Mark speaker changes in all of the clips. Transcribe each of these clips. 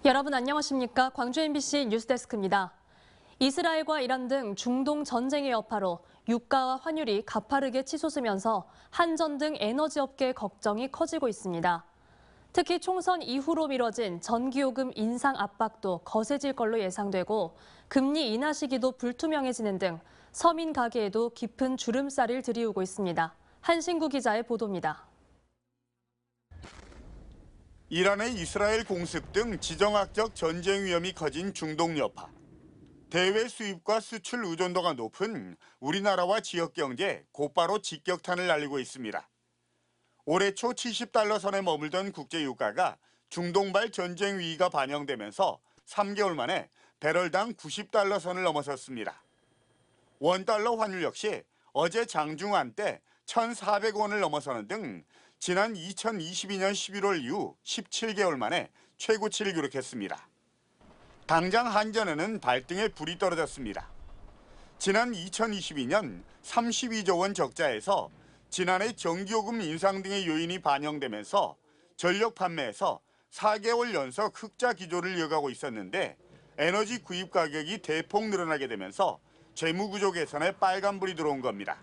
Speaker 1: 여러분 안녕하십니까? 광주 MBC 뉴스데스크입니다. 이스라엘과 이란 등 중동 전쟁의 여파로 유가와 환율이 가파르게 치솟으면서 한전 등 에너지업계의 걱정이 커지고 있습니다. 특히 총선 이후로 미뤄진 전기요금 인상 압박도 거세질 걸로 예상되고 금리 인하 시기도 불투명해지는 등 서민 가게에도 깊은 주름살을 들이우고 있습니다. 한신구 기자의 보도입니다.
Speaker 2: 이란의 이스라엘 공습 등 지정학적 전쟁 위험이 커진 중동 여파. 대외 수입과 수출 의존도가 높은 우리나라와 지역 경제에 곧바로 직격탄을 날리고 있습니다. 올해 초 70달러 선에 머물던 국제 유가가 중동발 전쟁 위기가 반영되면서 3개월 만에 배럴당 90달러 선을 넘어섰습니다. 원달러 환율 역시 어제 장중한 때 1,400원을 넘어서는 등 지난 2022년 11월 이후 17개월 만에 최고치를 기록했습니다. 당장 한전에는 발등에 불이 떨어졌습니다. 지난 2022년 32조 원 적자에서 지난해 전기요금 인상 등의 요인이 반영되면서 전력 판매에서 4개월 연속 흑자 기조를 이어가고 있었는데 에너지 구입 가격이 대폭 늘어나게 되면서 재무구조 개선에 빨간불이 들어온 겁니다.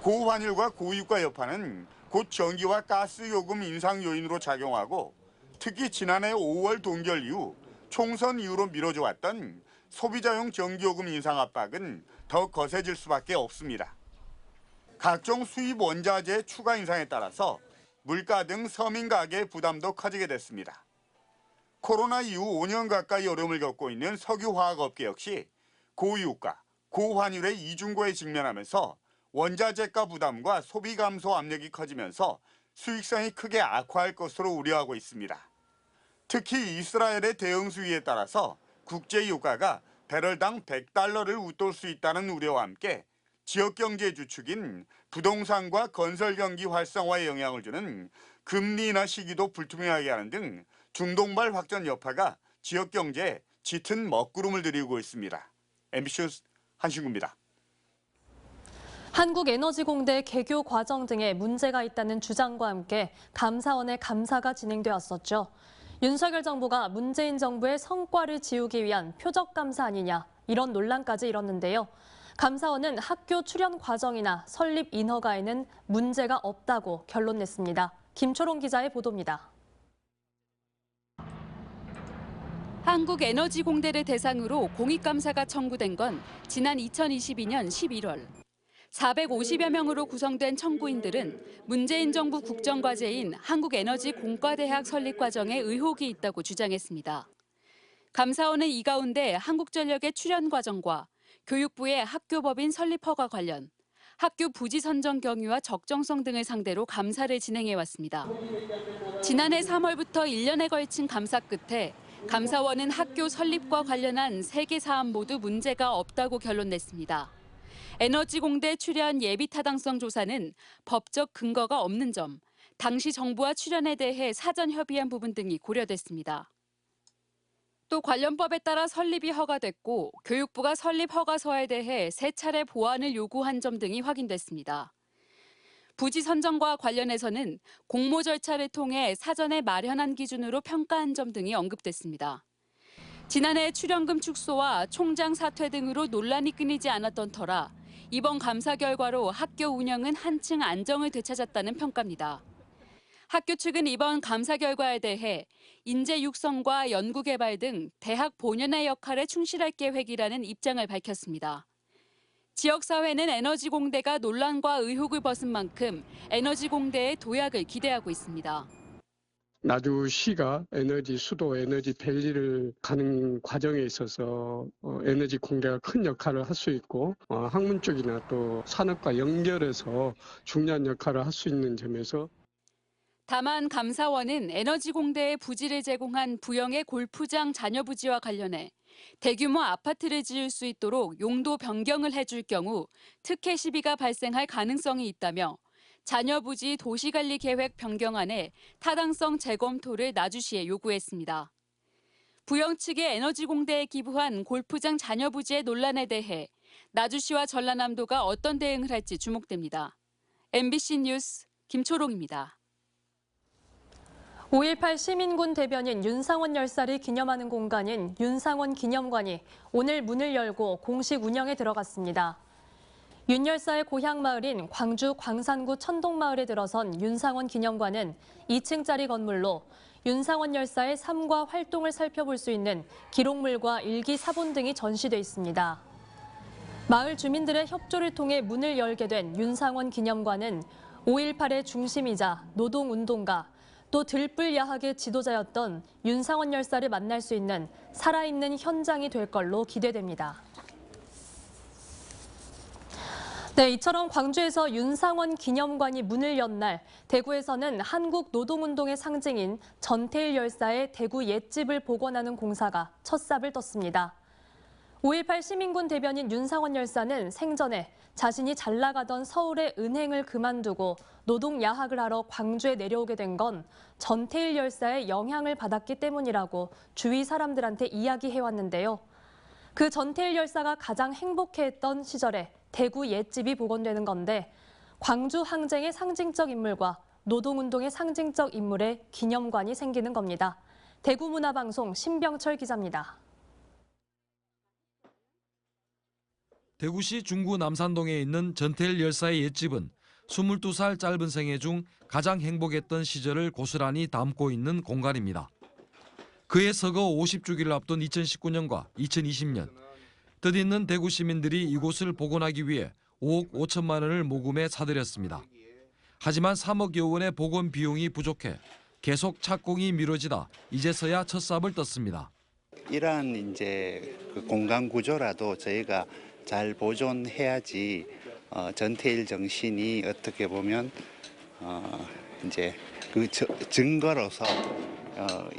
Speaker 2: 고환율과 고유가 여파는 곧 전기와 가스 요금 인상 요인으로 작용하고 특히 지난해 5월 동결 이후 총선 이후로 미뤄져 왔던 소비자용 전기요금 인상 압박은 더 거세질 수밖에 없습니다. 각종 수입 원자재 추가 인상에 따라서 물가 등 서민 가계의 부담도 커지게 됐습니다. 코로나 이후 5년 가까이 어려움을 겪고 있는 석유화학업계 역시 고유가, 고환율의 이중고에 직면하면서 원자재가 부담과 소비 감소 압력이 커지면서 수익성이 크게 악화할 것으로 우려하고 있습니다. 특히 이스라엘의 대응 수위에 따라서 국제 유가가 배럴당 100달러를 웃돌 수 있다는 우려와 함께 지역 경제 주축인 부동산과 건설 경기 활성화에 영향을 주는 금리 인하 시기도 불투명하게 하는 등 중동발 확전 여파가 지역 경제에 짙은 먹구름을 들이우고 있습니다. MBC 뉴스 한신구입니다.
Speaker 1: 한국에너지공대 개교 과정 등에 문제가 있다는 주장과 함께 감사원의 감사가 진행되었었죠. 윤석열 정부가 문재인 정부의 성과를 지우기 위한 표적 감사 아니냐 이런 논란까지 일었는데요. 감사원은 학교 출연 과정이나 설립 인허가에는 문제가 없다고 결론 냈습니다. 김초롱 기자의 보도입니다.
Speaker 3: 한국에너지공대를 대상으로 공익감사가 청구된 건 지난 2022년 11월. 450여 명으로 구성된 청구인들은 문재인 정부 국정과제인 한국에너지공과대학 설립 과정에 의혹이 있다고 주장했습니다. 감사원은 이 가운데 한국전력의 출연 과정과 교육부의 학교법인 설립 허가 관련, 학교 부지 선정 경위와 적정성 등을 상대로 감사를 진행해왔습니다. 지난해 3월부터 1년에 걸친 감사 끝에 감사원은 학교 설립과 관련한 3개 사안 모두 문제가 없다고 결론 냈습니다. 에너지공대 출연 예비 타당성 조사는 법적 근거가 없는 점, 당시 정부와 출연에 대해 사전 협의한 부분 등이 고려됐습니다. 또 관련법에 따라 설립이 허가됐고 교육부가 설립 허가서에 대해 3차례 보완을 요구한 점 등이 확인됐습니다. 부지 선정과 관련해서는 공모 절차를 통해 사전에 마련한 기준으로 평가한 점 등이 언급됐습니다. 지난해 출연금 축소와 총장 사퇴 등으로 논란이 끊이지 않았던 터라 이번 감사 결과로 학교 운영은 한층 안정을 되찾았다는 평가입니다. 학교 측은 이번 감사 결과에 대해 인재 육성과 연구개발 등 대학 본연의 역할에 충실할 계획이라는 입장을 밝혔습니다. 지역사회는 에너지공대가 논란과 의혹을 벗은 만큼 에너지공대의 도약을 기대하고 있습니다.
Speaker 4: 나주시가 에너지 수도 에너지 밸리를 가는 과정에 있어서 에너지 공대가 큰 역할을 할 수 있고 학문 쪽이나 또 산업과 연결해서 중요한 역할을 할 수 있는 점에서
Speaker 3: 다만 감사원은 에너지공대에 부지를 제공한 부영의 골프장 잔여 부지와 관련해 대규모 아파트를 지을 수 있도록 용도 변경을 해줄 경우 특혜 시비가 발생할 가능성이 있다며 잔여 부지 도시관리 계획 변경안에 타당성 재검토를 나주시에 요구했습니다. 부영 측의 에너지공대에 기부한 골프장 잔여 부지의 논란에 대해 나주시와 전라남도가 어떤 대응을 할지 주목됩니다. MBC 뉴스 김초롱입니다.
Speaker 1: 5.18 시민군 대변인 윤상원 열사를 기념하는 공간인 윤상원 기념관이 오늘 문을 열고 공식 운영에 들어갔습니다. 윤 열사의 고향 마을인 광주 광산구 천동마을에 들어선 윤상원 기념관은 2층짜리 건물로 윤상원 열사의 삶과 활동을 살펴볼 수 있는 기록물과 일기 사본 등이 전시돼 있습니다. 마을 주민들의 협조를 통해 문을 열게 된 윤상원 기념관은 5.18의 중심이자 노동운동가, 또 들불야학의 지도자였던 윤상원 열사를 만날 수 있는 살아있는 현장이 될 걸로 기대됩니다. 네, 이처럼 광주에서 윤상원 기념관이 문을 연 날 대구에서는 한국 노동운동의 상징인 전태일 열사의 대구 옛집을 복원하는 공사가 첫 삽을 떴습니다. 5.18 시민군 대변인 윤상원 열사는 생전에 자신이 잘 나가던 서울의 은행을 그만두고 노동야학을 하러 광주에 내려오게 된 건 전태일 열사의 영향을 받았기 때문이라고 주위 사람들한테 이야기해왔는데요. 그 전태일 열사가 가장 행복해했던 시절에 대구 옛집이 복원되는 건데 광주 항쟁의 상징적 인물과 노동운동의 상징적 인물의 기념관이 생기는 겁니다. 대구문화방송 신병철 기자입니다.
Speaker 5: 대구시 중구 남산동에 있는 전태일 열사의 옛집은 22살 짧은 생애 중 가장 행복했던 시절을 고스란히 담고 있는 공간입니다. 그의 서거 50주기를 앞둔 2019년과 2020년, 뜻있는 대구 시민들이 이곳을 복원하기 위해 5억 5천만 원을 모금해 사들였습니다. 하지만 3억여 원의 복원 비용이 부족해 계속 착공이 미뤄지다 이제서야 첫 삽을 떴습니다.
Speaker 6: 이러한 이제 그 공간 구조라도 저희가 잘 보존해야지 전태일 정신이 어떻게 보면 이제 그 증거로서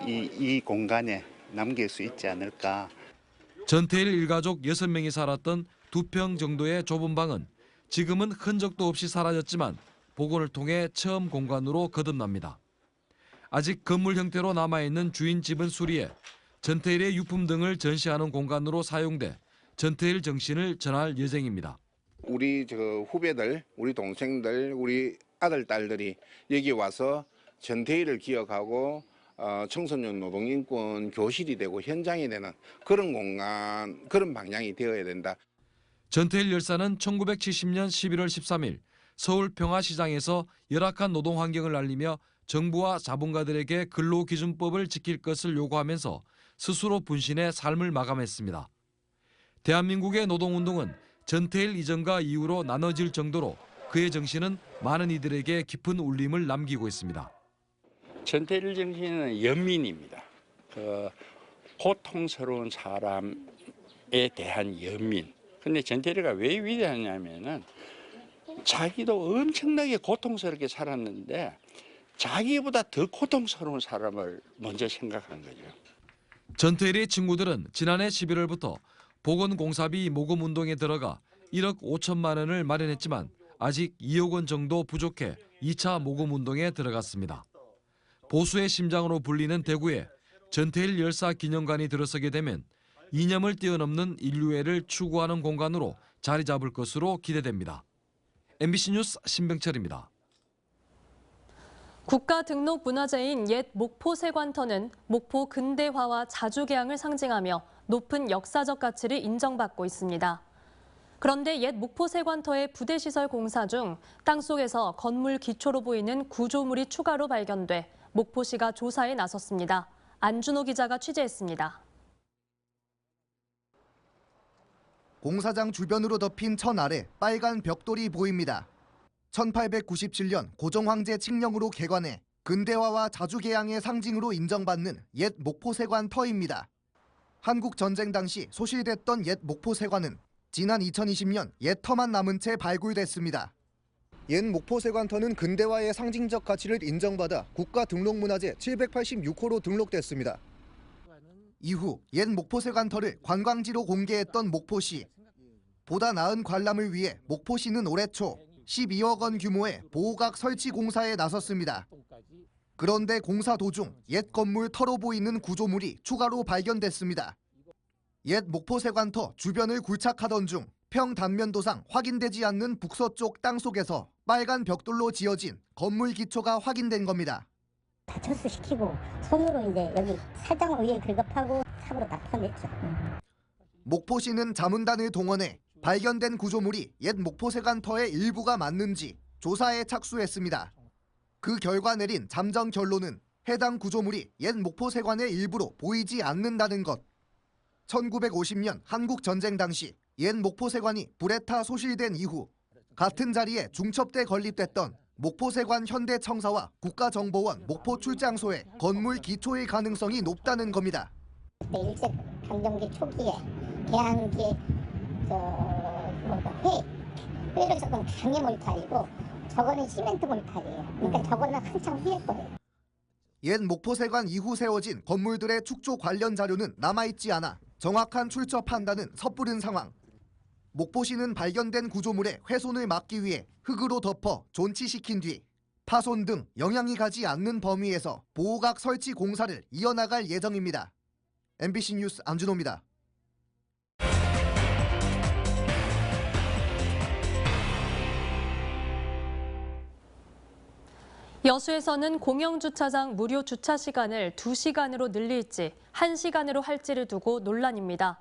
Speaker 6: 이 공간에 남길 수 있지 않을까.
Speaker 5: 전태일 일가족 6명이 살았던 2평 정도의 좁은 방은 지금은 흔적도 없이 사라졌지만 복원을 통해 처음 공간으로 거듭납니다. 아직 건물 형태로 남아있는 주인 집은 수리해 전태일의 유품 등을 전시하는 공간으로 사용돼 전태일 정신을 전할 예정입니다.
Speaker 7: 우리 후배들, 우리 동생들, 우리 아들, 딸들이 여기 와서 전태일을 기억하고 청소년 노동인권 교실이 되고 현장이 되는 그런 공간, 그런 방향이 되어야 된다.
Speaker 5: 전태일 열사는 1970년 11월 13일 서울 평화시장에서 열악한 노동 환경을 알리며 정부와 자본가들에게 근로기준법을 지킬 것을 요구하면서 스스로 분신해 삶을 마감했습니다. 대한민국의 노동운동은 전태일 이전과 이후로 나눠질 정도로 그의 정신은 많은 이들에게 깊은 울림을 남기고 있습니다.
Speaker 8: 전태일 정신은 연민입니다. 그 고통스러운 사람에 대한 연민. 근데 전태일이가 왜 위대하냐면은 자기도 엄청나게 고통스럽게 살았는데 자기보다 더 고통스러운 사람을 먼저 생각한 거죠.
Speaker 5: 전태일의 친구들은 지난해 11월부터 복원공사비 모금운동에 들어가 1억 5천만 원을 마련했지만 아직 2억 원 정도 부족해 2차 모금운동에 들어갔습니다. 보수의 심장으로 불리는 대구에 전태일 열사 기념관이 들어서게 되면 이념을 뛰어넘는 인류애를 추구하는 공간으로 자리 잡을 것으로 기대됩니다. MBC 뉴스 신병철입니다.
Speaker 1: 국가등록문화재인 옛 목포세관터는 목포 근대화와 자주개항을 상징하며 높은 역사적 가치를 인정받고 있습니다. 그런데 옛 목포세관터의 부대시설 공사 중 땅속에서 건물 기초로 보이는 구조물이 추가로 발견돼 목포시가 조사에 나섰습니다. 안준호 기자가 취재했습니다.
Speaker 9: 공사장 주변으로 덮인 천 아래 빨간 벽돌이 보입니다. 1897년 고종황제 칙령으로 개관해 근대화와 자주개항의 상징으로 인정받는 옛 목포세관 터입니다. 한국 전쟁 당시 소실됐던 옛 목포세관은 지난 2020년 옛 터만 남은 채 발굴됐습니다. 옛 목포세관터는 근대화의 상징적 가치를 인정받아 국가등록문화재 786호로 등록됐습니다. 이후 옛 목포세관터를 관광지로 공개했던 목포시. 보다 나은 관람을 위해 목포시는 올해 초 12억 원 규모의 보호각 설치 공사에 나섰습니다. 그런데 공사 도중 옛 건물 터로 보이는 구조물이 추가로 발견됐습니다. 옛 목포세관터 주변을 굴착하던 중 평단면도상 확인되지 않는 북서쪽 땅속에서 빨간 벽돌로 지어진 건물 기초가 확인된 겁니다.
Speaker 10: 다 철수시키고 손으로 이제 여기 살짝 위에 긁어파고 삽으로 다 파냈죠.
Speaker 9: 목포시는 자문단을 동원해 발견된 구조물이 옛 목포세관터의 일부가 맞는지 조사에 착수했습니다. 그 결과 내린 잠정 결론은 해당 구조물이 옛 목포세관의 일부로 보이지 않는다는 것. 1950년 한국전쟁 당시 옛 목포세관이 불에 타 소실된 이후 같은 자리에 중첩돼 건립됐던 목포세관 현대청사와 국가정보원 목포출장소의 건물 기초일 가능성이 높다는 겁니다.
Speaker 10: 그때 일제강점기 초기에 개항기 회로 조금 강해 몰탈이고 저거는 시멘트 몰탈이에요. 그러니까 저거는 한참 후일 거예요.
Speaker 9: 옛 목포세관 이후 세워진 건물들의 축조 관련 자료는 남아있지 않아 정확한 출처 판단은 섣부른 상황. 목포시는 발견된 구조물의 훼손을 막기 위해 흙으로 덮어 존치시킨 뒤 파손 등 영향이 가지 않는 범위에서 보호각 설치 공사를 이어나갈 예정입니다. MBC 뉴스 안준호입니다.
Speaker 1: 여수에서는 공영주차장 무료 주차 시간을 2시간으로 늘릴지 1시간으로 할지를 두고 논란입니다.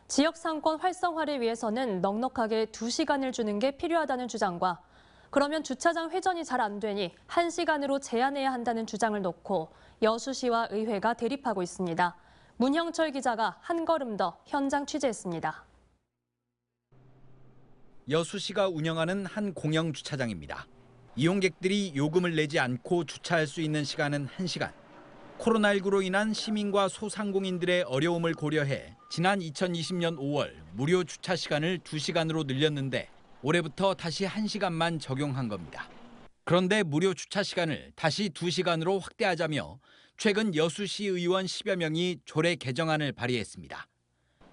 Speaker 1: 지역 상권 활성화를 위해서는 넉넉하게 2시간을 주는 게 필요하다는 주장과 그러면 주차장 회전이 잘 안 되니 1시간으로 제한해야 한다는 주장을 놓고 여수시와 의회가 대립하고 있습니다. 문형철 기자가 한 걸음 더 현장 취재했습니다.
Speaker 11: 여수시가 운영하는 한 공영주차장입니다. 이용객들이 요금을 내지 않고 주차할 수 있는 시간은 1시간. 코로나19로 인한 시민과 소상공인들의 어려움을 고려해 지난 2020년 5월 무료 주차 시간을 2시간으로 늘렸는데 올해부터 다시 1시간만 적용한 겁니다. 그런데 무료 주차 시간을 다시 2시간으로 확대하자며 최근 여수시 의원 10여 명이 조례 개정안을 발의했습니다.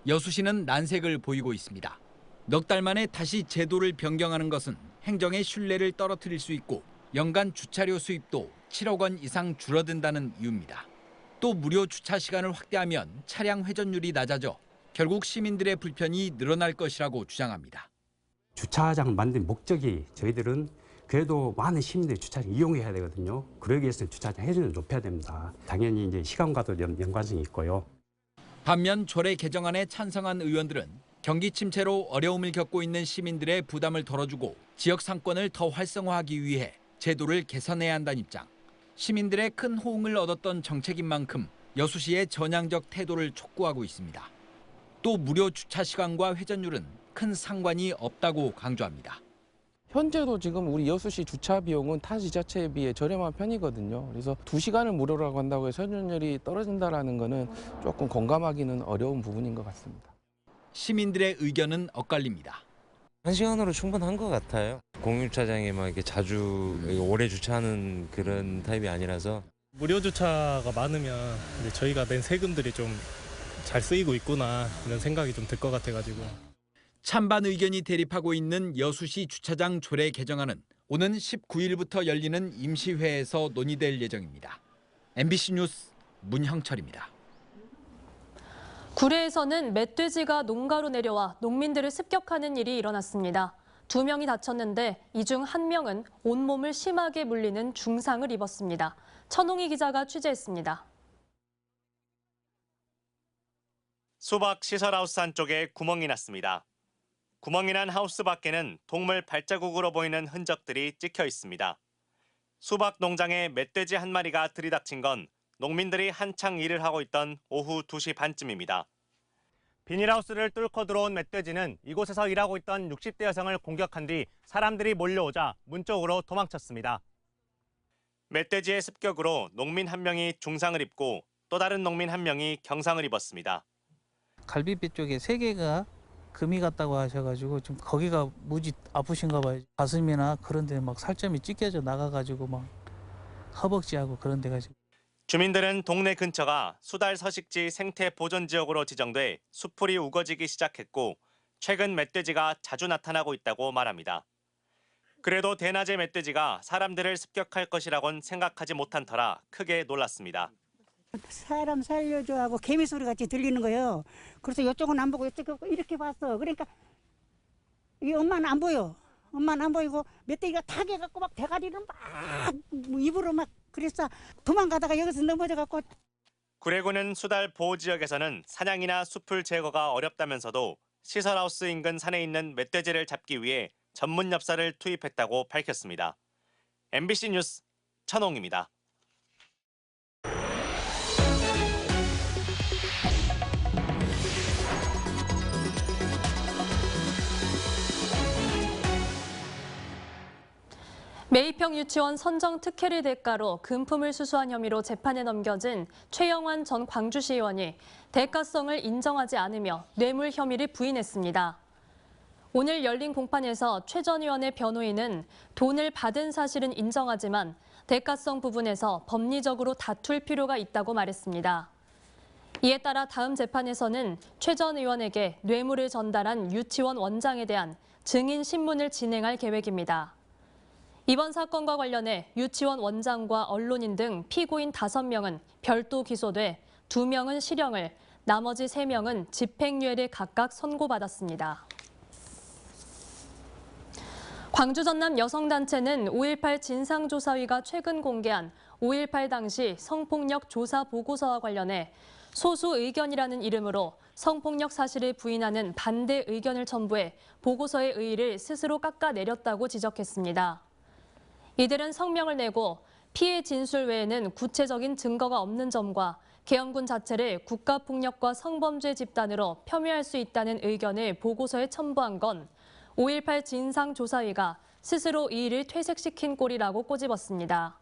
Speaker 11: 여수시는 난색을 보이고 있습니다. 넉 달 만에 다시 제도를 변경하는 것은 행정의 신뢰를 떨어뜨릴 수 있고 연간 주차료 수입도 7억 원 이상 줄어든다는 이유입니다. 또 무료 주차 시간을 확대하면 차량 회전율이 낮아져 결국 시민들의 불편이 늘어날 것이라고 주장합니다.
Speaker 12: 주차장을 만든 목적이 저희들은 그래도 많은 시민들이 주차장 이용해야 되거든요. 그러기 위해서는 주차장 회전을 높여야 됩니다. 당연히 이제 시간과도 연관성이 있고요.
Speaker 11: 반면 조례 개정안에 찬성한 의원들은 경기 침체로 어려움을 겪고 있는 시민들의 부담을 덜어주고 지역 상권을 더 활성화하기 위해 제도를 개선해야 한다는 입장. 시민들의 큰 호응을 얻었던 정책인 만큼 여수시의 전향적 태도를 촉구하고 있습니다. 또 무료 주차 시간과 회전율은 큰 상관이 없다고 강조합니다.
Speaker 13: 현재도 지금 우리 여수시 주차 비용은 타 지자체에 비해 저렴한 편이거든요. 그래서 2시간을 무료라고 한다고 해서 회전율이 떨어진다는 거는 조금 공감하기는 어려운 부분인 것 같습니다.
Speaker 11: 시민들의 의견은 엇갈립니다.
Speaker 14: 1시간으로 충분한 것 같아요. 공유주차장에 막 이렇게 자주 오래 주차하는 그런 타입이 아니라서.
Speaker 15: 무료 주차가 많으면 이제 저희가 낸 세금들이 좀 잘 쓰이고 있구나 이런 생각이 좀 들 것 같아가지고.
Speaker 11: 찬반 의견이 대립하고 있는 여수시 주차장 조례 개정안은 오는 19일부터 열리는 임시회에서 논의될 예정입니다. MBC 뉴스 문형철입니다.
Speaker 1: 구례에서는 멧돼지가 농가로 내려와 농민들을 습격하는 일이 일어났습니다. 2명이 다쳤는데 이 중 1명은 온몸을 심하게 물리는 중상을 입었습니다. 천홍희 기자가 취재했습니다.
Speaker 16: 수박 시설하우스 한쪽에 구멍이 났습니다. 구멍이 난 하우스 밖에는 동물 발자국으로 보이는 흔적들이 찍혀 있습니다. 수박 농장에 멧돼지 한 마리가 들이닥친 건 농민들이 한창 일을 하고 있던 오후 2시 반쯤입니다. 비닐하우스를 뚫고 들어온 멧돼지는 이곳에서 일하고 있던 60대 여성을 공격한 뒤 사람들이 몰려오자 문 쪽으로 도망쳤습니다. 멧돼지의 습격으로 농민 1명이 중상을 입고 또 다른 농민 1명이 경상을 입었습니다.
Speaker 17: 갈비뼈 쪽에 3개가 금이 갔다고 하셔가지고 좀 거기가 무지 아프신가 봐요. 가슴이나 그런 데 막 살점이 찢겨져 나가가지고 막 허벅지하고 그런 데가 지금.
Speaker 16: 주민들은 동네 근처가 수달 서식지 생태 보존 지역으로 지정돼 수풀이 우거지기 시작했고 최근 멧돼지가 자주 나타나고 있다고 말합니다. 그래도 대낮에 멧돼지가 사람들을 습격할 것이라고는 생각하지 못한 터라 크게 놀랐습니다.
Speaker 18: 사람 살려줘 하고 개미 소리 같이 들리는 거예요. 그래서 이쪽은 안 보고 이쪽 이렇게 봤어. 그러니까 이 엄마는 안 보여. 엄마는 안 보이고 멧돼지가 타게 갖고 막 대가리를 막 입으로 막 그래서 도망가다가 여기서 넘어져갖고.
Speaker 16: 구례군은 수달 보호 지역에서는 사냥이나 숲을 제거가 어렵다면서도 시설하우스 인근 산에 있는 멧돼지를 잡기 위해 전문 엽사를 투입했다고 밝혔습니다. MBC 뉴스 천홍입니다.
Speaker 1: 매입형 유치원 선정 특혜를 대가로 금품을 수수한 혐의로 재판에 넘겨진 최영환 전 광주시 의원이 대가성을 인정하지 않으며 뇌물 혐의를 부인했습니다. 오늘 열린 공판에서 최 전 의원의 변호인은 돈을 받은 사실은 인정하지만 대가성 부분에서 법리적으로 다툴 필요가 있다고 말했습니다. 이에 따라 다음 재판에서는 최 전 의원에게 뇌물을 전달한 유치원 원장에 대한 증인 신문을 진행할 계획입니다. 이번 사건과 관련해 유치원 원장과 언론인 등 피고인 5명은 별도 기소돼 2명은 실형을, 나머지 3명은 집행유예를 각각 선고받았습니다. 광주 전남 여성단체는 5.18 진상조사위가 최근 공개한 5.18 당시 성폭력 조사 보고서와 관련해 소수 의견이라는 이름으로 성폭력 사실을 부인하는 반대 의견을 첨부해 보고서의 의의를 스스로 깎아내렸다고 지적했습니다. 이들은 성명을 내고 피해 진술 외에는 구체적인 증거가 없는 점과 계엄군 자체를 국가폭력과 성범죄 집단으로 폄훼할 수 있다는 의견을 보고서에 첨부한 건 5.18 진상조사위가 스스로 이 일을 퇴색시킨 꼴이라고 꼬집었습니다.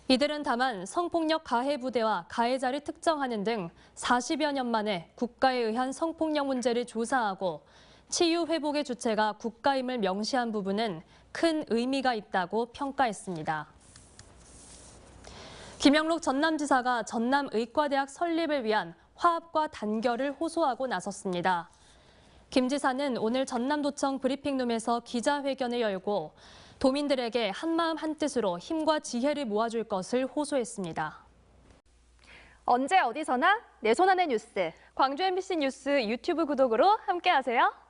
Speaker 1: 이들은 다만 성폭력 가해 부대와 가해자를 특정하는 등 40여 년 만에 국가에 의한 성폭력 문제를 조사하고 치유 회복의 주체가 국가임을 명시한 부분은 큰 의미가 있다고 평가했습니다. 김영록 전남지사가 전남의과대학 설립을 위한 화합과 단결을 호소하고 나섰습니다. 김 지사는 오늘 전남도청 브리핑룸에서 기자회견을 열고 도민들에게 한마음 한뜻으로 힘과 지혜를 모아줄 것을 호소했습니다.
Speaker 19: 언제 어디서나 내 손 안의 뉴스. 광주 MBC 뉴스 유튜브 구독으로 함께하세요.